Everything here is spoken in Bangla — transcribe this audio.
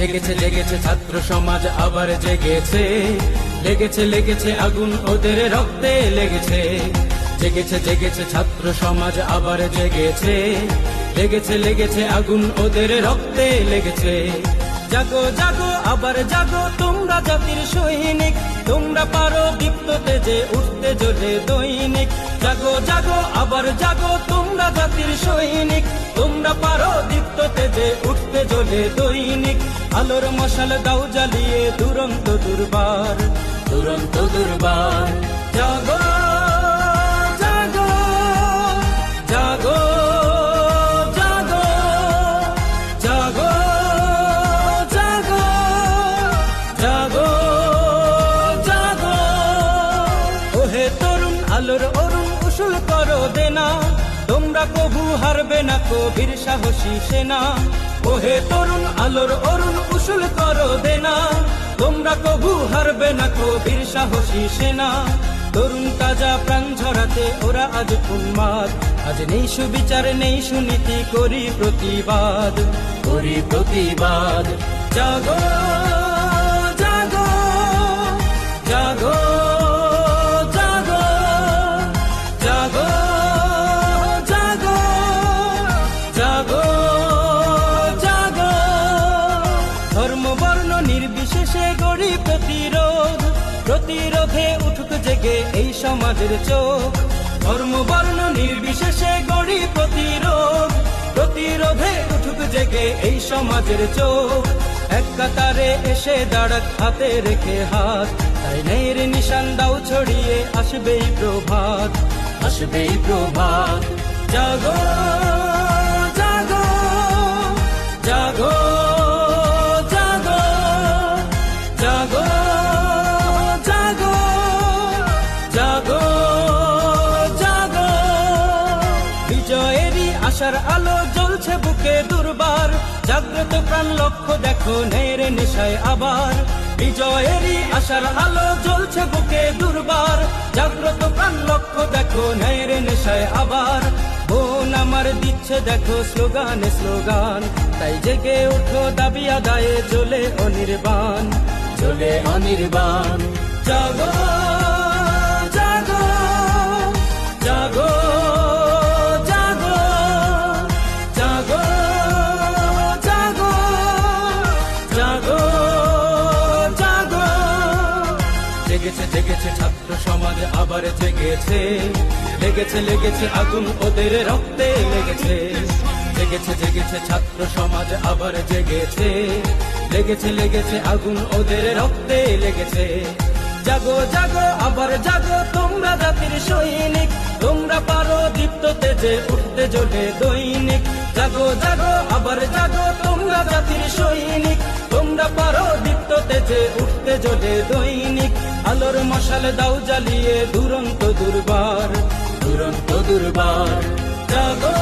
জেগেছে জেগেছে ছাত্র সমাজ আবার জেগেছে, লেগেছে লেগেছে আগুন ওদের রক্তে লেগেছে। জেগেছে জেগেছে ছাত্র সমাজ আবার জেগেছে, লেগেছে লেগেছে আগুন ওদের রক্তে লেগেছে। জাগো জাগো আবার জাগো তোমরা জাতির সৈনিক, তোমরা পারো দীপ্ত তেজে উঠতে জ্বলে দৈনিক। জাগো জাগো আবার জাগো তোমরা জাতির সৈনিক, তোমরা পারো দীপ্ত তেজে উঠতে জ্বলে দৈনিক। আলোর মশাল দাও জ্বালিয়ে দুরন্ত দুর্বার, দুরন্ত দুর্বার। জাগো জাগো জাগো জাগো জাগো জাগো জাগো জাগো। ওহে তরুণ আলোর অরুণ উসুল করো দেনা, তোমরা কবু হারবে না কবির সাহসী সেনা। ওহে তরুণ আলোর অরুণ উসুল করো দেনা, তোমরা কবু হারবে না কবির সাহসী সেনা। তরুণ তাজা প্রাণ ঝরাতে ওরা আজ উন্মাদ, আজ নেই সুবিচার নেই সুনীতি, করি প্রতিবাদ, করি প্রতিবাদ। জাগো জাগো জাগো জাগো জাগো জাগো জাগো জাগো। ধর্ম বর্ণ নির্বিশেষে গড়ি প্রতিরোধ, প্রতিরোধে উঠুক জেগে এই সমাজের চোখ। ধর্ম বর্ণ নির্বিশেষে গড়ি প্রতিরোধ, প্রতিরোধে উঠুক জেগে এই সমাজের চোখ। এক কাতারে এসে দাঁড়াক হাতে রেখে হাত, তাই ন্যায়ের নিশান দাও ছড়িয়ে আসবেই প্রভাত, আসবেই প্রভাত। জাগো জাগো জাগো জাগো জাগো জাগো জাগো জাগো। বিজয়েরই আশার আলো জ্বলছে বুকে দুর্বার, জাগ্রত প্রাণ লক্ষ্য দেখো ন্যায়ের নেশায় আবার। বিজয়েরই আশার আলো জ্বলছে বুকে দুর্বার, জাগ্রত প্রাণ লক্ষ্য দেখো ন্যায়ের নেশায় আবার। বোন আমার দিচ্ছে দেখো স্লোগানে স্লোগান, তাই জেগে ওঠো দাবি আদায়ে জ্বলে অনির্বাণ, জ্বলে অনির্বাণ। জাগো জাগো জাগো জাগো জাগো জাগো জাগো জাগো। জেগেছে জেগেছে ছাত্র সমাজ আবার জেগেছে, লেগেছে লেগেছে আগুন ওদের রক্তে লেগেছে। জেগেছে জেগেছে ছাত্র সমাজ আবার জেগেছে, লেগেছে লেগেছে আগুন ওদের রক্তে লেগেছে। জাগো জাগো আবার জাগো তোমরা জাতির সৈনিক, তোমরা পারো দীপ্ত তেজে উঠতে জ্বলে দৈনিক। জাগো জাগো আবার জাগো তোমরা জাতির সৈনিক, তোমরা পারো দীপ্ত তেজে উঠতে জ্বলে দৈনিক। আলোর মশাল দাও জ্বালিয়ে দুরন্ত দুর্বার, দুরন্ত দুর্বার। জাগো